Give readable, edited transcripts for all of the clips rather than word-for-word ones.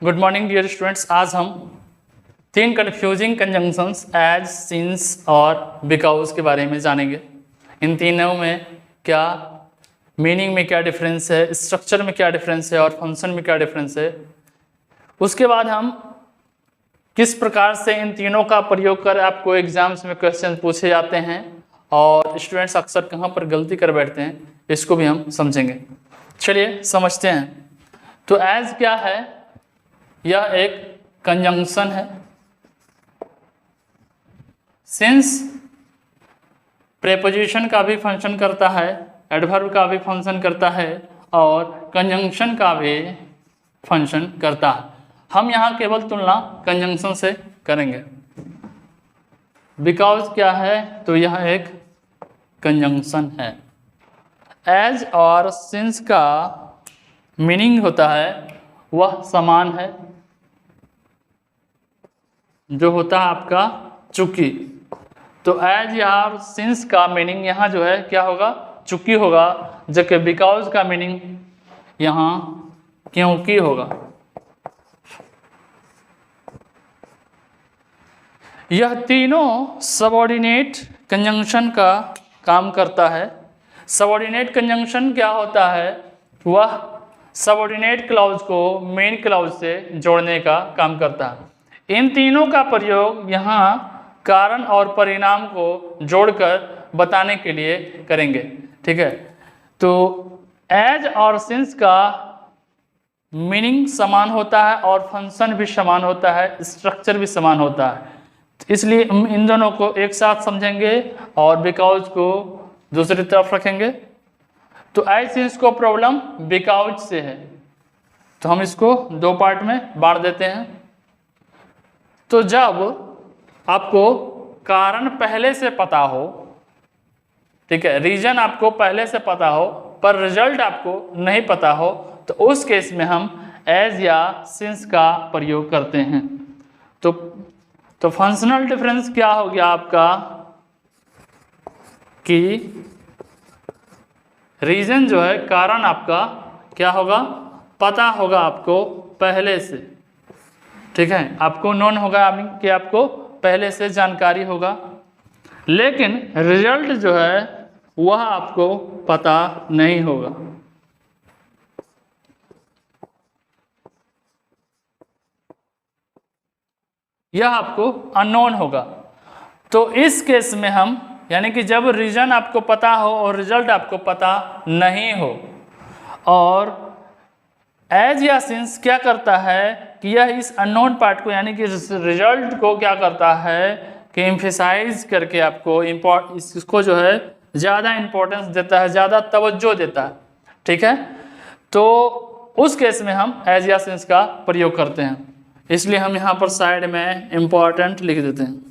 Good morning dear students. आज हम 3 confusing conjunctions as, since और बिकॉज के बारे में जानेंगे। इन तीनों में क्या मीनिंग में क्या डिफरेंस है, स्ट्रक्चर में क्या डिफरेंस है और फंक्शन में क्या डिफरेंस है। उसके बाद हम किस प्रकार से इन तीनों का प्रयोग कर आपको एग्जाम्स में क्वेश्चन पूछे जाते हैं और स्टूडेंट्स अक्सर कहाँ पर गलती कर बैठते हैं, इसको भी हम समझेंगे। चलिए समझते हैं। तो एज क्या है? यह एक कंजंक्शन है। सिंस प्रेपोजिशन का भी फंक्शन करता है, एडवर्ब का भी फंक्शन करता है और कंजंक्शन का भी फंक्शन करता है। हम यहाँ केवल तुलना कंजंक्शन से करेंगे। बिकॉज क्या है? तो यह एक कंजंक्शन है। एज और सिंस का मीनिंग होता है वह समान है, जो होता है आपका चूंकि। तो एज या सिंस का मीनिंग यहाँ जो है क्या होगा? चूंकि होगा, जबकि बिकॉज का मीनिंग यहाँ क्योंकि होगा। यह तीनों सबऑर्डिनेट कंजंक्शन का काम करता है। सबऑर्डिनेट कंजंक्शन क्या होता है? वह सबऑर्डिनेट क्लॉज को मेन क्लॉज से जोड़ने का काम करता है। इन तीनों का प्रयोग यहाँ कारण और परिणाम को जोड़कर बताने के लिए करेंगे। ठीक है, तो एज और सिंस का मीनिंग समान होता है और फंक्शन भी समान होता है, स्ट्रक्चर भी समान होता है। इसलिए हम इन दोनों को एक साथ समझेंगे और बिकॉज को दूसरी तरफ रखेंगे। तो एज सिंस को प्रॉब्लम बिकॉज से है, तो हम इसको 2 पार्ट में बांट देते हैं। तो जब आपको कारण पहले से पता हो, ठीक है, रीजन आपको पहले से पता हो पर रिजल्ट आपको नहीं पता हो, तो उस केस में हम एज या सिंस का प्रयोग करते हैं। तो फंक्शनल डिफरेंस क्या हो गया आपका कि रीजन जो है, कारण आपका क्या होगा? पता होगा आपको पहले से। ठीक है, आपको नोन होगा कि आपको पहले से जानकारी होगा, लेकिन रिजल्ट जो है वह आपको पता नहीं होगा। यह आपको अननोन होगा। तो इस केस में हम, यानी कि जब रीजन आपको पता हो और रिजल्ट आपको पता नहीं हो, और एज या सिंस क्या करता है कि यह इस अननोन पार्ट को, यानी कि रिजल्ट को क्या करता है कि एम्फेसाइज करके आपको इसको जो है ज़्यादा इंपॉर्टेंस देता है, ज़्यादा तवज्जो देता है। ठीक है, तो उस केस में हम एज या सिंस का प्रयोग करते हैं। इसलिए हम यहाँ पर साइड में इम्पॉर्टेंट लिख देते हैं।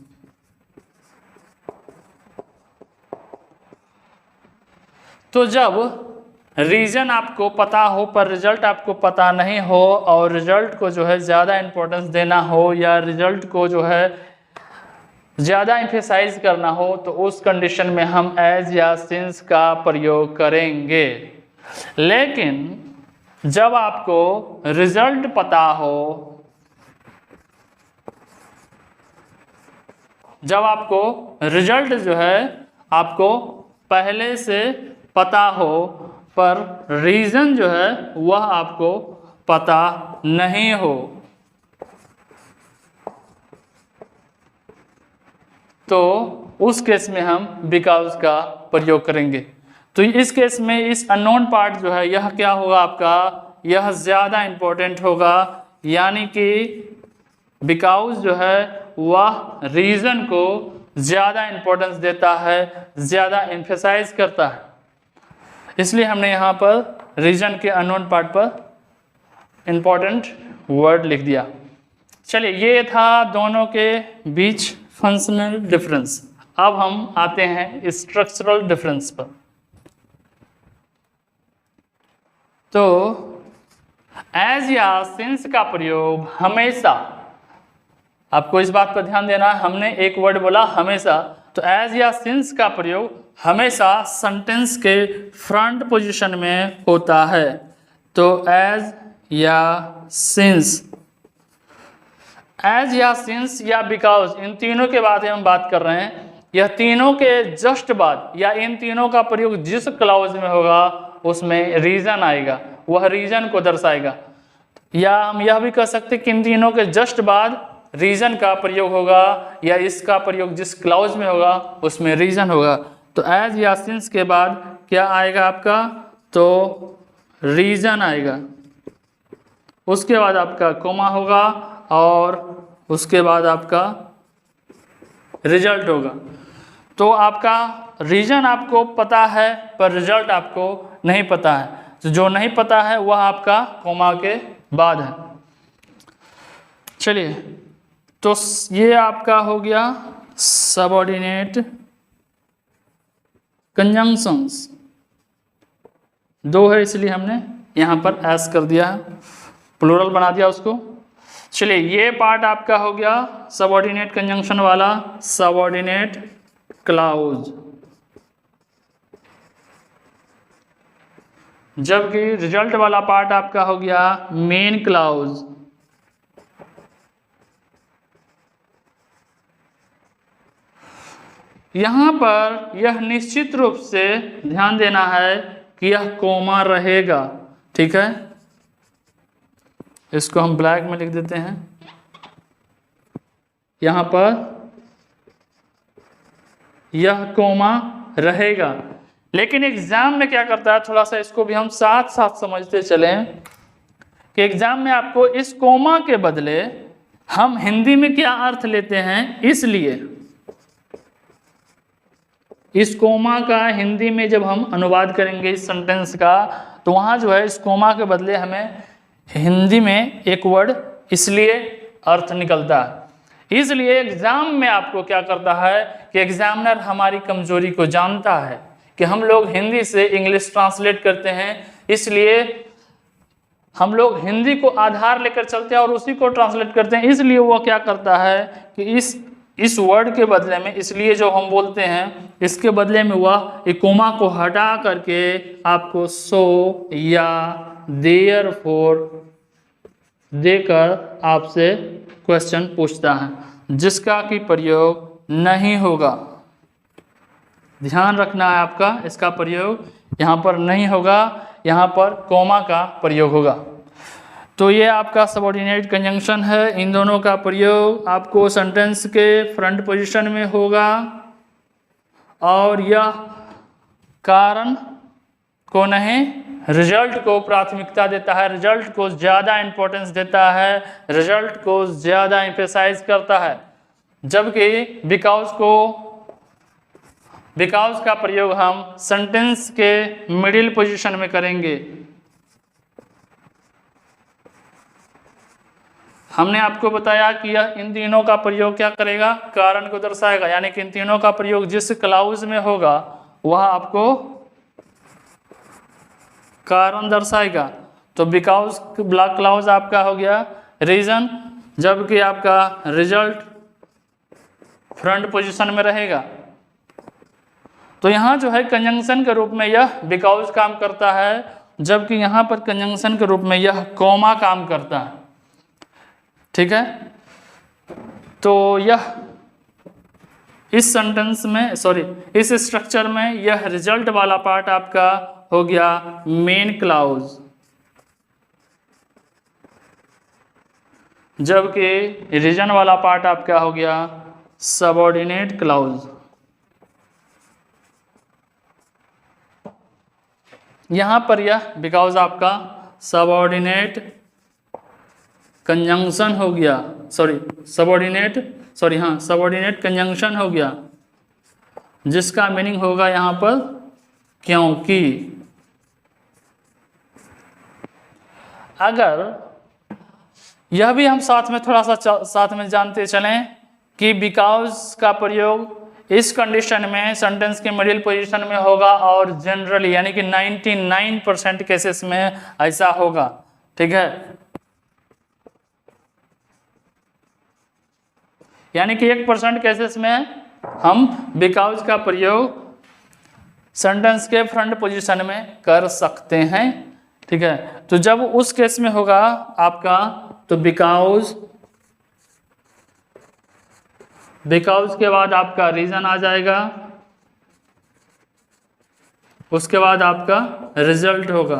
तो जब रीजन आपको पता हो पर रिजल्ट आपको पता नहीं हो और रिजल्ट को जो है ज़्यादा इंपॉर्टेंस देना हो या रिजल्ट को जो है ज़्यादा एम्फेसाइज करना हो, तो उस कंडीशन में हम एज या सिंस का प्रयोग करेंगे। लेकिन जब आपको रिजल्ट पता हो, जब आपको रिजल्ट जो है आपको पहले से पता हो पर रीजन जो है वह आपको पता नहीं हो, तो उस केस में हम बिकॉज का प्रयोग करेंगे। तो इस केस में इस अननोन पार्ट जो है यह क्या होगा आपका? यह ज़्यादा इम्पोर्टेंट होगा, यानी कि बिकॉज जो है वह रीजन को ज़्यादा इम्पोर्टेंस देता है, ज़्यादा एम्फेसाइज करता है। इसलिए हमने यहाँ पर रीजन के अननोन पार्ट पर इम्पोर्टेंट वर्ड लिख दिया। चलिए, ये था दोनों के बीच फंक्शनल डिफरेंस। अब हम आते हैं स्ट्रक्चरल डिफरेंस पर। तो एज या सिंस का प्रयोग हमेशा, आपको इस बात पर ध्यान देना है, हमने एक वर्ड बोला हमेशा, तो एज या सिंस का प्रयोग हमेशा सेंटेंस के फ्रंट पोजीशन में होता है। तो एज या सिंस एज या सिंस या बिकॉज, इन तीनों के बारे में हम बात कर रहे हैं। यह तीनों के जस्ट बाद या इन तीनों का प्रयोग जिस क्लाउज में होगा उसमें रीजन आएगा, वह रीजन को दर्शाएगा। या हम यह भी कह सकते हैं कि इन तीनों के जस्ट बाद रीजन का प्रयोग होगा या इसका प्रयोग जिस क्लाउज में होगा उसमें रीजन होगा। तो एज या सिंस के बाद क्या आएगा आपका, तो रीजन आएगा, उसके बाद आपका कोमा होगा और उसके बाद आपका रिजल्ट होगा। तो आपका रीजन आपको पता है पर रिजल्ट आपको नहीं पता है, तो जो नहीं पता है वह आपका कोमा के बाद है। चलिए, तो ये आपका हो गया सबऑर्डिनेट कंजंक्शंस। दो है इसलिए हमने यहाँ पर एस कर दिया है, प्लूरल बना दिया उसको। चलिए, ये पार्ट आपका हो गया सबऑर्डिनेट कंजंक्शन वाला, सबऑर्डिनेट क्लाउज। जबकि रिजल्ट वाला पार्ट आपका हो गया मेन क्लाउज। यहाँ पर यह निश्चित रूप से ध्यान देना है कि यह कोमा रहेगा, ठीक है। इसको हम ब्लैक में लिख देते हैं। यहाँ पर यह कोमा रहेगा, लेकिन एग्जाम में क्या करता है, थोड़ा सा इसको भी हम साथ साथ समझते चलें कि एग्जाम में आपको इस कोमा के बदले हम हिंदी में क्या अर्थ लेते हैं, इसलिए इस कोमा का हिंदी में जब हम अनुवाद करेंगे इस सेंटेंस का, तो वहाँ जो है इस कोमा के बदले हमें हिंदी में एक वर्ड इसलिए अर्थ निकलता है। इसलिए एग्जाम में आपको क्या करता है कि एग्जामिनर हमारी कमजोरी को जानता है कि हम लोग हिंदी से इंग्लिश ट्रांसलेट करते हैं, इसलिए हम लोग हिंदी को आधार लेकर चलते हैं और उसी को ट्रांसलेट करते हैं। इसलिए वो क्या करता है कि इस वर्ड के बदले में, इसलिए जो हम बोलते हैं, इसके बदले में वह एक कोमा को हटा करके आपको सो या देयरफॉर देकर आपसे क्वेश्चन पूछता है, जिसका कि प्रयोग नहीं होगा। ध्यान रखना है आपका, इसका प्रयोग यहाँ पर नहीं होगा, यहाँ पर कोमा का प्रयोग होगा। तो ये आपका सबऑर्डिनेट कंजंक्शन है। इन दोनों का प्रयोग आपको सेंटेंस के फ्रंट पोजीशन में होगा और यह कारण को नहीं, रिजल्ट को प्राथमिकता देता है, रिजल्ट को ज़्यादा इंपॉर्टेंस देता है, रिजल्ट को ज़्यादा एम्फेसाइज करता है। जबकि बिकॉज का प्रयोग हम सेंटेंस के मिडिल पोजीशन में करेंगे। हमने आपको बताया कि यह इन तीनों का प्रयोग क्या करेगा, कारण को दर्शाएगा, यानी कि इन तीनों का प्रयोग जिस क्लाउज में होगा वह आपको कारण दर्शाएगा। तो बिकॉज ब्लैक क्लाउज आपका हो गया रीजन, जबकि आपका रिजल्ट फ्रंट पोजीशन में रहेगा। तो यहाँ जो है कंजंक्शन के रूप में यह बिकॉज काम करता है, जबकि यहाँ पर कंजंक्शन के रूप में यह कोमा काम करता है, ठीक है। तो यह इस सेंटेंस में, इस स्ट्रक्चर में यह रिजल्ट वाला पार्ट आपका हो गया मेन क्लाउज, जबकि रीजन वाला पार्ट आपका हो गया सबऑर्डिनेट क्लाउज। यहाँ पर यह बिकॉज आपका सबऑर्डिनेट कंजंक्शन हो गया, सबऑर्डिनेट कंजंक्शन हो गया, जिसका मीनिंग होगा यहाँ पर क्योंकि। अगर यह भी हम साथ में थोड़ा सा साथ में जानते चलें कि बिकॉज का प्रयोग इस कंडीशन में सेंटेंस के मिडिल पोजीशन में होगा और जनरली यानी कि 99% केसेस में ऐसा होगा, ठीक है। यानी कि 1% केसेस में हम बिकॉज का प्रयोग सेंटेंस के फ्रंट पोजीशन में कर सकते हैं, ठीक है। तो जब उस केस में होगा आपका, तो बिकॉज बिकॉज के बाद आपका रीजन आ जाएगा, उसके बाद आपका रिजल्ट होगा।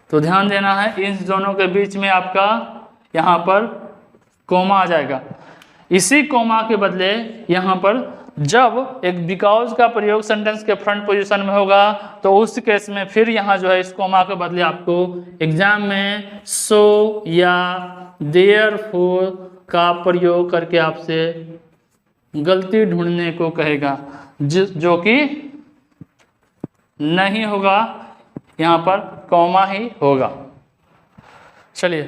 तो ध्यान देना है, इन दोनों के बीच में आपका यहाँ पर कोमा आ जाएगा। इसी कोमा के बदले यहाँ पर जब एक बिकॉज का प्रयोग सेंटेंस के फ्रंट पोजीशन में होगा तो उस केस में फिर यहाँ जो है इस कोमा के बदले आपको एग्जाम में सो या देयरफॉर का प्रयोग करके आपसे गलती ढूंढने को कहेगा, जो कि नहीं होगा, यहाँ पर कॉमा ही होगा। चलिए,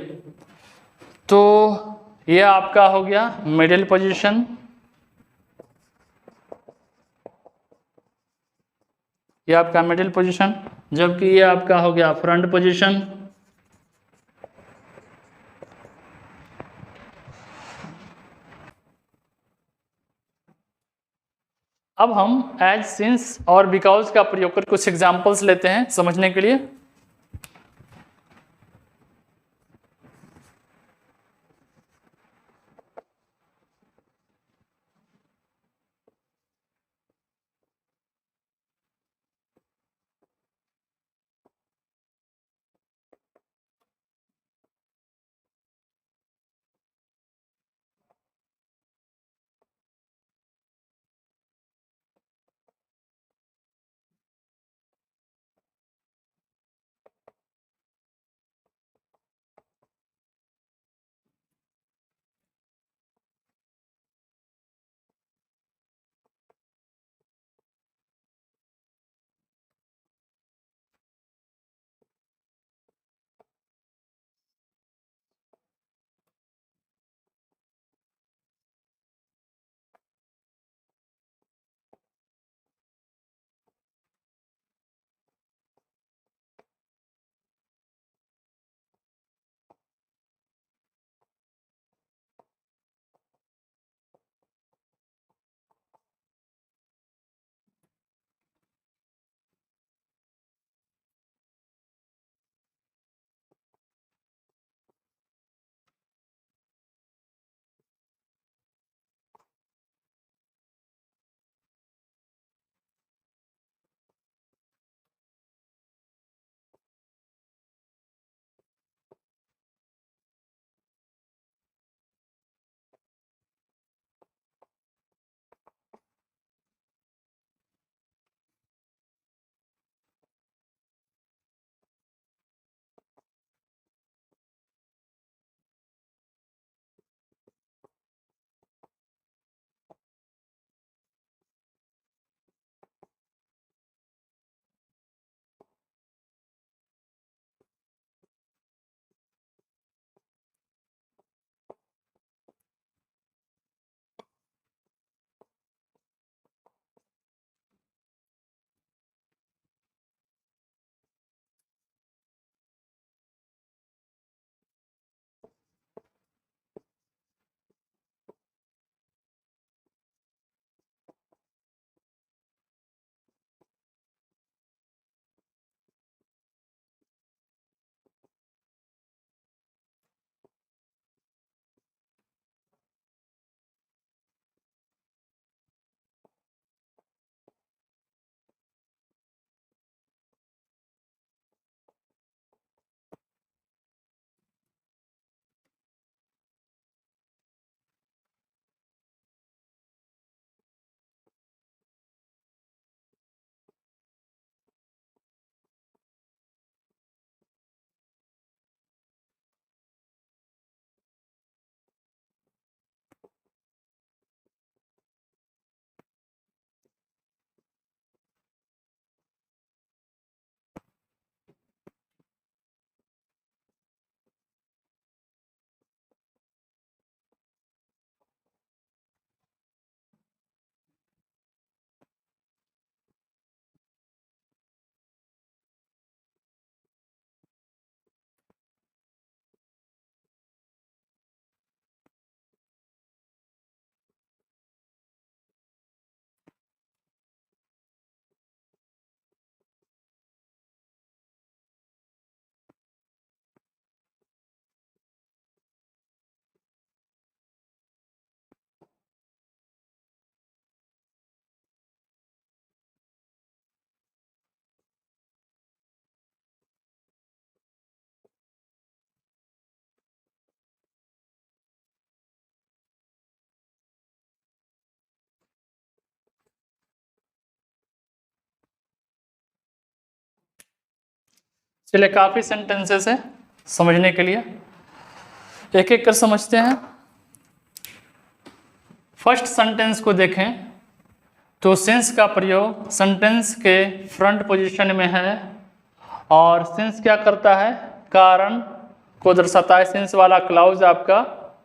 तो ये आपका हो गया मिडिल पोजीशन, ये आपका मिडिल पोजीशन, जबकि ये आपका हो गया फ्रंट पोजीशन। अब हम एज, सिंस और बिकॉज का प्रयोग कर कुछ एग्जांपल्स लेते हैं समझने के लिए। चलिए काफ़ी सेंटेंसेस है समझने के लिए, एक एक कर समझते हैं। फर्स्ट सेंटेंस को देखें तो सिंस का प्रयोग सेंटेंस के फ्रंट पोजीशन में है और सिंस क्या करता है, कारण को दर्शाता है। सिंस वाला क्लाउज आपका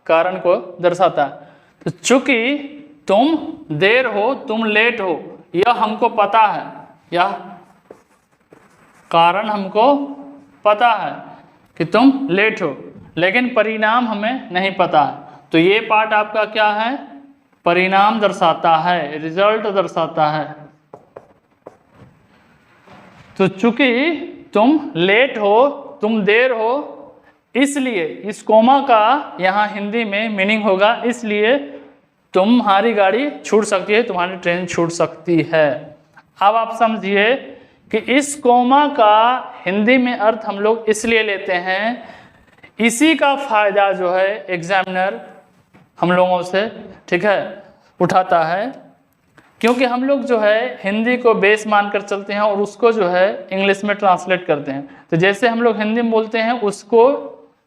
कारण को दर्शाता है। तो चूंकि तुम देर हो, तुम लेट हो, यह हमको पता है, यह कारण हमको पता है कि तुम लेट हो, लेकिन परिणाम हमें नहीं पता है। तो ये पार्ट आपका क्या है, परिणाम दर्शाता है, रिजल्ट दर्शाता है। तो चूंकि तुम लेट हो, तुम देर हो, इसलिए इस कोमा का यहाँ हिंदी में मीनिंग होगा इसलिए तुम्हारी गाड़ी छूट सकती है, तुम्हारी ट्रेन छूट सकती है। अब आप समझिए कि इस कोमा का हिंदी में अर्थ हम लोग इसलिए लेते हैं, इसी का फायदा जो है एग्जामिनर हम लोगों से, ठीक है, उठाता है, क्योंकि हम लोग जो है हिंदी को बेस मानकर चलते हैं और उसको जो है इंग्लिश में ट्रांसलेट करते हैं। तो जैसे हम लोग हिंदी में बोलते हैं उसको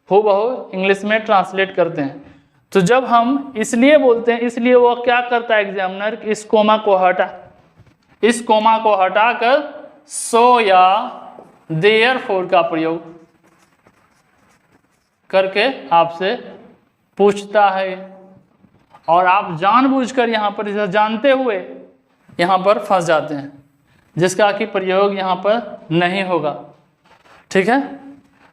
हूबहू इंग्लिश में ट्रांसलेट करते हैं। तो जब हम इसलिए बोलते हैं, इसलिए वो क्या करता है एग्जामिनर, इस कोमा को हटाकर सो या देयरफॉर का प्रयोग करके आपसे पूछता है, और आप जानबूझकर यहाँ पर इसे जानते हुए यहाँ पर फंस जाते हैं, जिसका कि प्रयोग यहाँ पर नहीं होगा, ठीक है।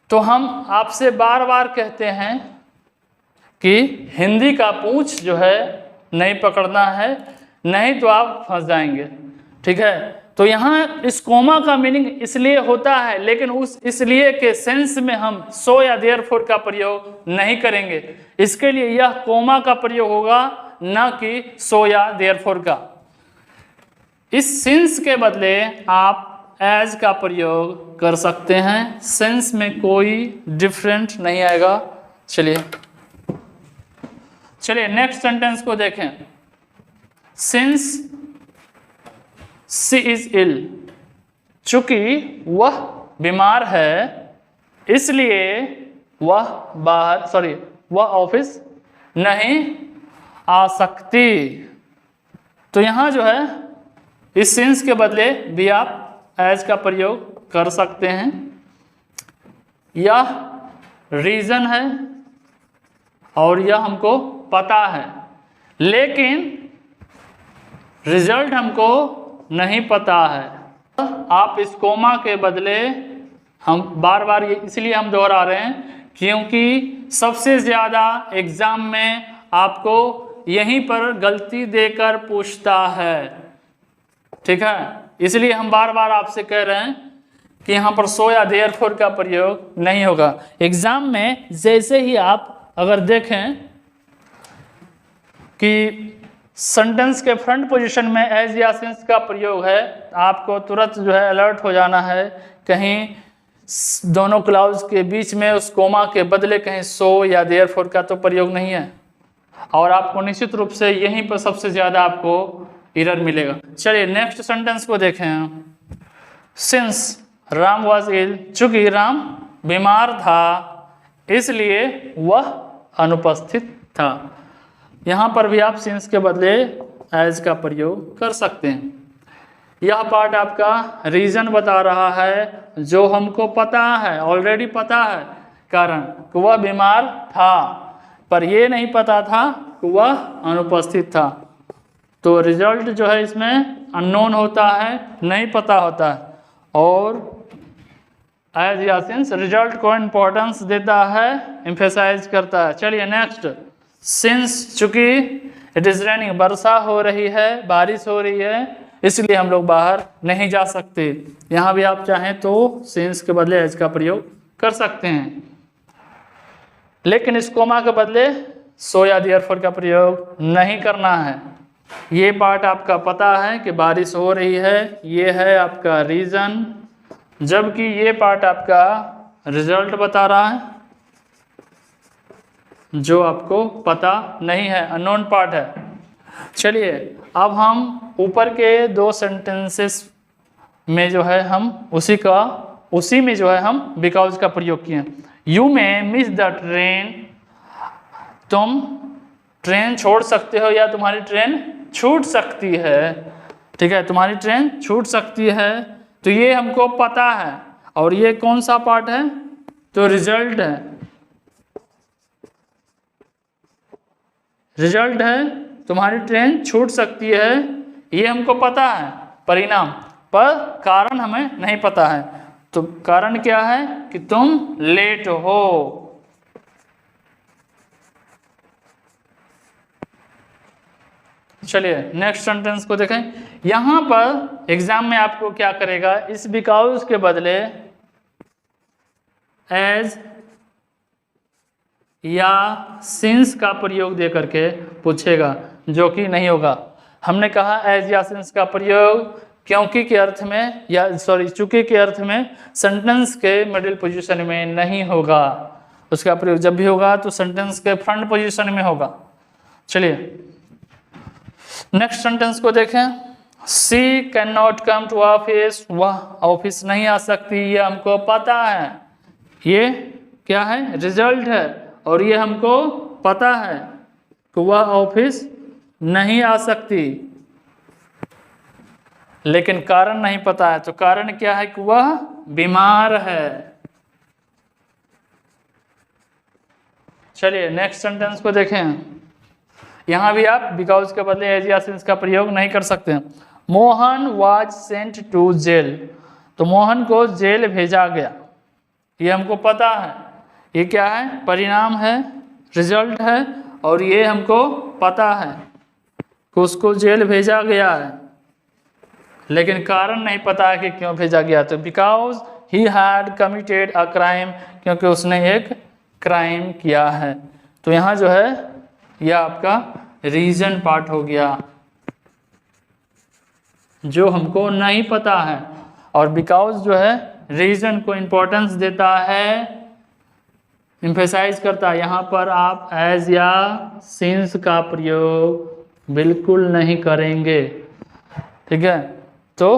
तो हम आपसे बार बार कहते हैं कि हिंदी का पूंछ जो है नहीं पकड़ना है, नहीं तो आप फंस जाएंगे, ठीक है। तो यहाँ इस कोमा का मीनिंग इसलिए होता है, लेकिन उस इसलिए के सेंस में हम सो या देयरफॉर का प्रयोग नहीं करेंगे। इसके लिए यह कोमा का प्रयोग होगा, न कि सो या देयरफॉर का। इस सिंस के बदले आप एज का प्रयोग कर सकते हैं, सेंस में कोई डिफरेंट नहीं आएगा। चलिए नेक्स्ट सेंटेंस को देखें। सिंस शी इज इल, चूंकि वह बीमार है इसलिए वह ऑफिस नहीं आ सकती। तो यहाँ जो है इस सिंस के बदले भी आप एज का प्रयोग कर सकते हैं। यह रीजन है और यह हमको पता है, लेकिन रिजल्ट हमको नहीं पता है। आप इस कोमा के बदले, हम बार बार इसलिए हम दोहरा रहे हैं क्योंकि सबसे ज़्यादा एग्ज़ाम में आपको यहीं पर गलती देकर पूछता है, ठीक है। इसलिए हम बार बार आपसे कह रहे हैं कि यहाँ पर सो या देयरफॉर का प्रयोग नहीं होगा। एग्ज़ाम में जैसे ही आप अगर देखें कि सेंटेंस के फ्रंट पोजीशन में एज या सिंस का प्रयोग है, आपको तुरंत जो है अलर्ट हो जाना है, कहीं दोनों क्लाउज के बीच में उस कोमा के बदले कहीं सो या देयरफॉर का तो प्रयोग नहीं है, और आपको निश्चित रूप से यहीं पर सबसे ज़्यादा आपको एरर मिलेगा। चलिए नेक्स्ट सेंटेंस को देखें। सिंस राम वॉज इल, चूंकि राम बीमार था इसलिए वह अनुपस्थित था। यहाँ पर भी आप सिंस के बदले एज का प्रयोग कर सकते हैं। यह पार्ट आपका रीजन बता रहा है, जो हमको पता है, ऑलरेडी पता है कारण कि वह बीमार था, पर यह नहीं पता था कि वह अनुपस्थित था। तो रिजल्ट जो है इसमें अननोन होता है, नहीं पता होता है, और एज या सिंस रिजल्ट को इम्पोर्टेंस देता है, एम्फेसाइज करता है। चलिए नेक्स्ट। सिंस चूंकि इट इज़ रेनिंग, वर्षा हो रही है, बारिश हो रही है, इसलिए हम लोग बाहर नहीं जा सकते। यहाँ भी आप चाहें तो सिंस के बदले एज का प्रयोग कर सकते हैं, लेकिन इस कोमा के बदले सो या देयरफॉर का प्रयोग नहीं करना है। ये पार्ट आपका पता है कि बारिश हो रही है, ये है आपका रीज़न, जबकि ये पार्ट आपका रिजल्ट बता रहा है, जो आपको पता नहीं है, अननोन पार्ट है। चलिए अब हम ऊपर के दो सेंटेंसेस में जो है हम उसी का उसी में जो है हम बिकॉज का प्रयोग किए। यू में मिस द ट्रेन, तुम ट्रेन छोड़ सकते हो या तुम्हारी ट्रेन छूट सकती है। ठीक है, तुम्हारी ट्रेन छूट सकती है, तो ये हमको पता है। और ये कौन सा पार्ट है, तो रिजल्ट है। रिजल्ट है तुम्हारी ट्रेन छूट सकती है, ये हमको पता है परिणाम, पर कारण हमें नहीं पता है। तो कारण क्या है कि तुम लेट हो। चलिए नेक्स्ट सेंटेंस को देखें। यहां पर एग्जाम में आपको क्या करेगा, इस बिकॉज के बदले एज या सिंस का प्रयोग दे करके पूछेगा, जो कि नहीं होगा। हमने कहा एज या सिंस का प्रयोग क्योंकि के अर्थ में, या सॉरी चूंकि के अर्थ में सेंटेंस के मिडिल पोजीशन में नहीं होगा। उसका प्रयोग जब भी होगा तो सेंटेंस के फ्रंट पोजीशन में होगा। चलिए नेक्स्ट सेंटेंस को देखें। She can not come to office, वह ऑफिस नहीं आ सकती, ये हमको पता है। ये क्या है, रिजल्ट है, और ये हमको पता है कि वह ऑफिस नहीं आ सकती, लेकिन कारण नहीं पता है। तो कारण क्या है कि वह बीमार है। चलिए नेक्स्ट सेंटेंस को देखें। यहां भी आप बिकॉज के बदले एज या सिंस का प्रयोग नहीं कर सकते। Mohan was sent to jail, तो मोहन को जेल भेजा गया, ये हमको पता है। ये क्या है, परिणाम है, रिजल्ट है, और ये हमको पता है कि उसको जेल भेजा गया है, लेकिन कारण नहीं पता है कि क्यों भेजा गया। तो because he had committed a crime, क्योंकि उसने एक क्राइम किया है। तो यहाँ जो है यह आपका रीजन पार्ट हो गया, जो हमको नहीं पता है। और बिकॉज जो है रीजन को इंपॉर्टेंस देता है, एम्फेसाइज करता है। यहाँ पर आप एज या सिंस का प्रयोग बिल्कुल नहीं करेंगे। ठीक है, तो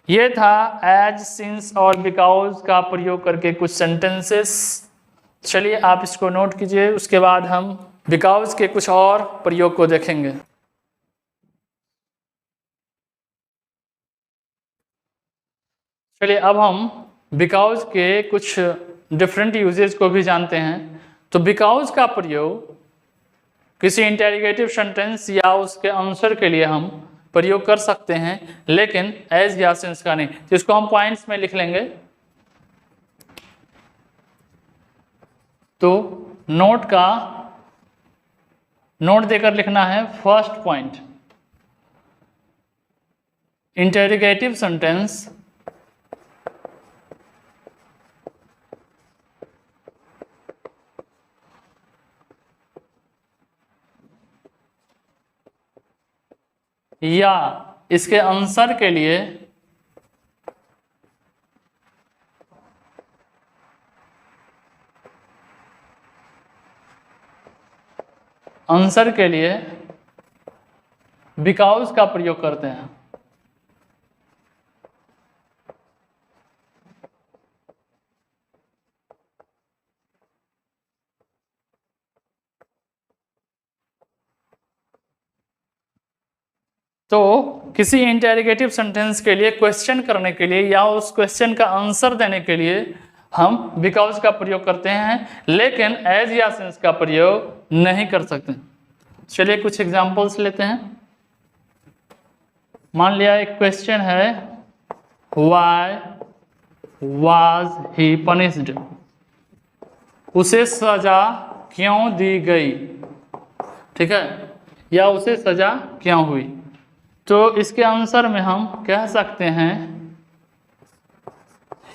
ये था एज, सिंस और बिकॉज का प्रयोग करके कुछ सेंटेंसेस। चलिए आप इसको नोट कीजिए, उसके बाद हम बिकॉज के कुछ और प्रयोग को देखेंगे। चलिए अब हम बिकॉज के कुछ डिफरेंट यूजेज को भी जानते हैं। तो बिकॉज का प्रयोग किसी इंटेरोगेटिव सेंटेंस या उसके आंसर के लिए हम प्रयोग कर सकते हैं, लेकिन एज या सिंस का नहीं। जिसको हम पॉइंट्स में लिख लेंगे। तो नोट देकर लिखना है। फर्स्ट पॉइंट, इंटेरोगेटिव सेंटेंस या इसके आंसर के लिए बिकॉज का प्रयोग करते हैं। तो किसी इंटेरोगेटिव सेंटेंस के लिए क्वेश्चन करने के लिए या उस क्वेश्चन का आंसर देने के लिए हम बिकॉज का प्रयोग करते हैं, लेकिन एज या सिंस का प्रयोग नहीं कर सकते। चलिए कुछ एग्जांपल्स लेते हैं। मान लिया एक क्वेश्चन है, व्हाई वाज ही पनिश्ड, उसे सजा क्यों दी गई। ठीक है, या उसे सजा क्यों हुई। तो इसके आंसर में हम कह सकते हैं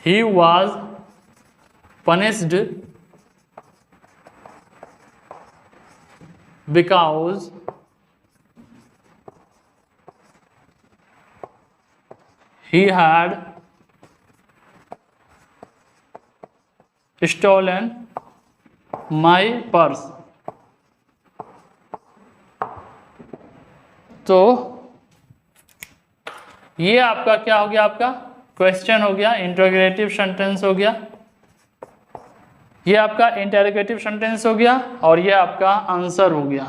he was punished because he had stolen my purse। तो ये आपका क्या हो गया, आपका क्वेश्चन हो गया, इंटरोगेटिव सेंटेंस हो गया, ये आपका इंटरोगेटिव सेंटेंस हो गया, और ये आपका आंसर हो गया।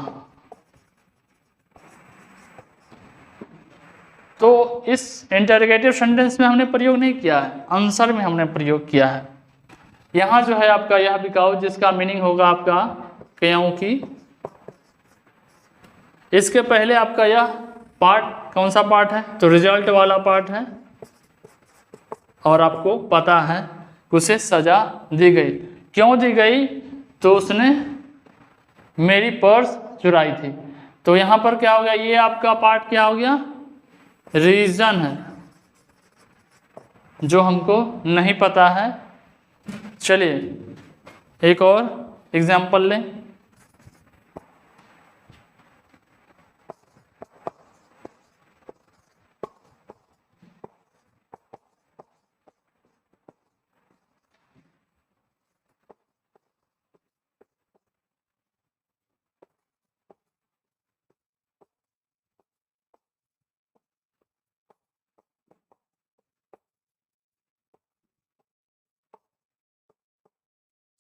तो इस इंटरोगेटिव सेंटेंस में हमने प्रयोग नहीं किया है, आंसर में हमने प्रयोग किया है। यहाँ जो है आपका यह बिकाऊ, जिसका मीनिंग होगा आपका क्योंकि, इसके पहले आपका यह पार्ट कौन सा पार्ट है, तो रिजल्ट वाला पार्ट है, और आपको पता है उसे सजा दी गई। क्यों दी गई, तो उसने मेरी पर्स चुराई थी। तो यहाँ पर क्या हो गया, ये आपका पार्ट क्या हो गया, रीजन है, जो हमको नहीं पता है। चलिए एक और एग्जाम्पल लें।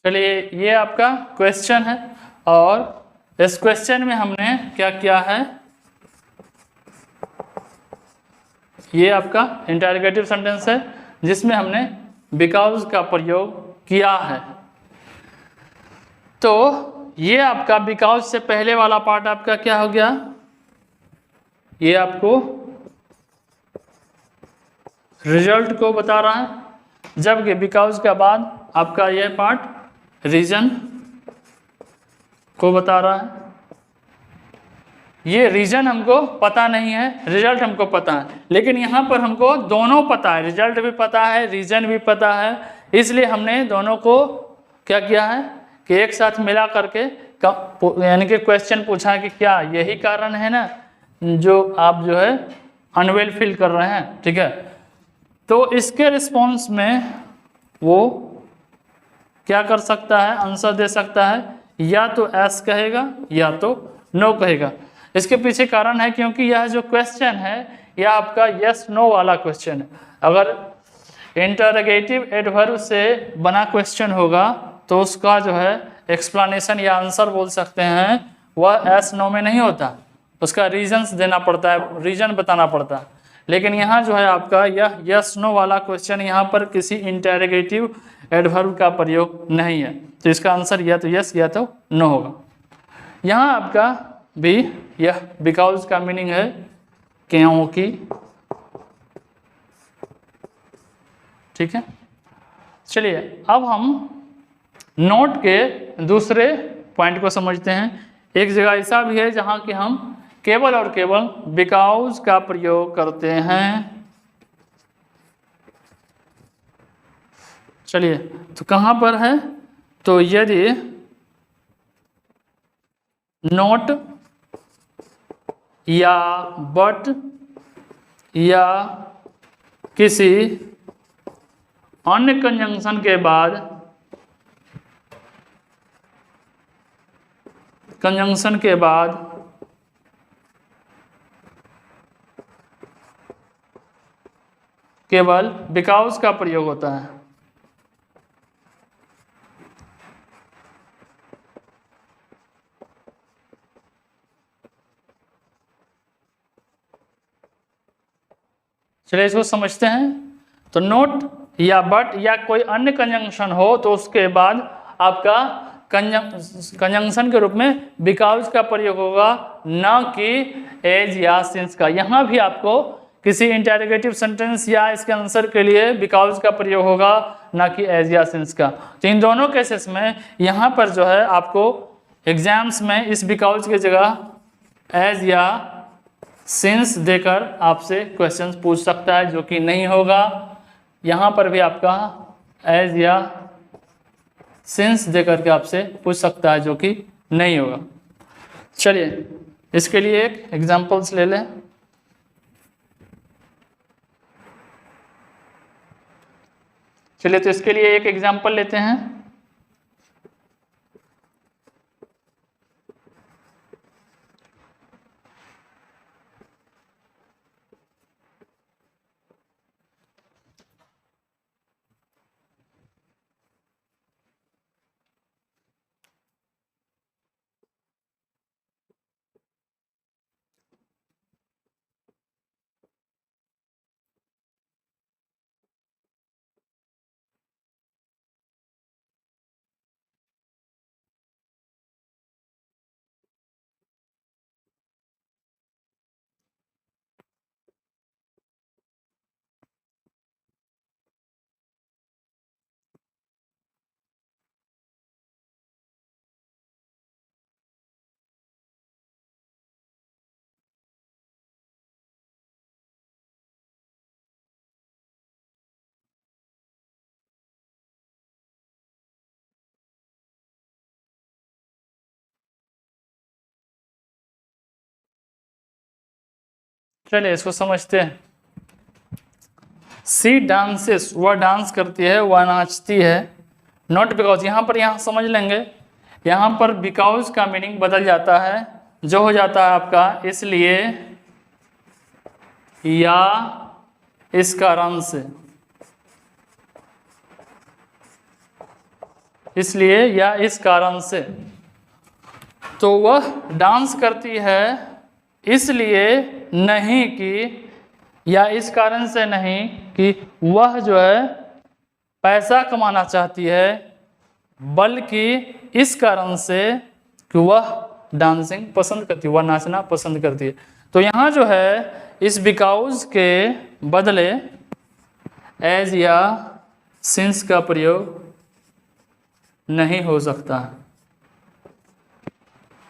चलिए ये आपका क्वेश्चन है, और इस क्वेश्चन में हमने क्या किया है, ये आपका इंटरोगेटिव सेंटेंस है जिसमें हमने बिकॉज का प्रयोग किया है। तो ये आपका बिकॉज से पहले वाला पार्ट आपका क्या हो गया, ये आपको रिजल्ट को बता रहा है, जबकि बिकॉज के बाद आपका यह पार्ट रीजन को बता रहा है। ये रीजन हमको पता नहीं है, रिजल्ट हमको पता है, लेकिन यहाँ पर हमको दोनों पता है, रिजल्ट भी पता है, रीजन भी पता है। इसलिए हमने दोनों को क्या किया है कि एक साथ मिला करके यानी कि क्वेश्चन पूछा कि क्या यही कारण है ना जो आप जो है अनवेल फील कर रहे हैं, ठीक है। तो इसके रिस्पॉन्स में वो क्या कर सकता है, आंसर दे सकता है, या तो एस कहेगा या तो नो कहेगा। इसके पीछे कारण है क्योंकि यह जो क्वेश्चन है यह आपका यस नो वाला क्वेश्चन है। अगर इंटरोगेटिव एडवर्ब से बना क्वेश्चन होगा तो उसका जो है एक्सप्लेनेशन या आंसर बोल सकते हैं, वह एस नो में नहीं होता, उसका रीजंस देना पड़ता है, रीजन बताना पड़ता है। लेकिन यहाँ जो है आपका यह यस नो वाला क्वेश्चन, यहाँ पर किसी इंटरोगेटिव एडवर्ब का प्रयोग नहीं है, तो इसका आंसर या तो यस या तो नो होगा। यहाँ आपका भी यह बिकॉज का मीनिंग है क्योंकि, ठीक है। चलिए अब हम नोट के दूसरे पॉइंट को समझते हैं। एक जगह ऐसा भी है जहाँ कि हम केवल और केवल बिकॉज का प्रयोग करते हैं। चलिए तो कहाँ पर है, तो यदि नोट या बट या किसी अन्य कंजंक्शन के बाद केवल बिकॉज का प्रयोग होता है। चलिए इसको समझते हैं। तो नोट या बट या कोई अन्य कंजंक्शन हो तो उसके बाद आपका कंजंक्शन के रूप में बिकॉज का प्रयोग होगा, न कि एज या सिंस का। यहाँ भी आपको किसी इंटरोगेटिव सेंटेंस या इसके आंसर के लिए बिकॉज का प्रयोग होगा, ना कि एज या सिंस का। तो इन दोनों केसेस में यहाँ पर जो है आपको एग्जाम्स में इस बिकॉज की जगह एज या सिंस देकर आपसे क्वेश्चंस पूछ सकता है, जो कि नहीं होगा। यहाँ पर भी आपका एज या सिंस देकर के आपसे पूछ सकता है, जो कि नहीं होगा। चलिए इसके लिए एक एग्जांपल्स ले लें। चलिए तो इसके लिए एक एग्जांपल लेते हैं। चलिए इसको समझते हैं। सी डांसेस, वह डांस करती है, वह नाचती है। नॉट बिकॉज, यहाँ समझ लेंगे, यहाँ पर बिकॉज का मीनिंग बदल जाता है, जो हो जाता है आपका इसलिए या इस कारण से, इसलिए या इस कारण से। तो वह डांस करती है इसलिए नहीं कि, या इस कारण से नहीं कि वह जो है पैसा कमाना चाहती है, बल्कि इस कारण से कि वह डांसिंग पसंद करती है, वह नाचना पसंद करती है। तो यहाँ जो है इस बिकॉज के बदले एज या सिंस का प्रयोग नहीं हो सकता,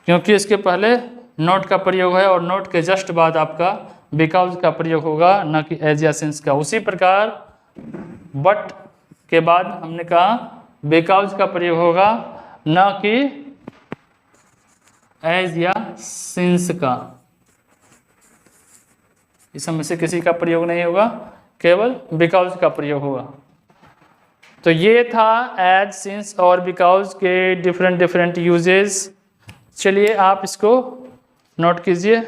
क्योंकि इसके पहले नॉट का प्रयोग है और नॉट के जस्ट बाद आपका बिकॉज का प्रयोग होगा, न कि एज या सिंस का। उसी प्रकार बट के बाद हमने कहा बिकॉज का प्रयोग होगा, न कि एज या सिंस का। इसमें से किसी का प्रयोग नहीं होगा, केवल बिकॉज का प्रयोग होगा। तो ये था एज, सिंस और बिकॉज के डिफरेंट यूजेस। चलिए आप इसको नोट कीजिए।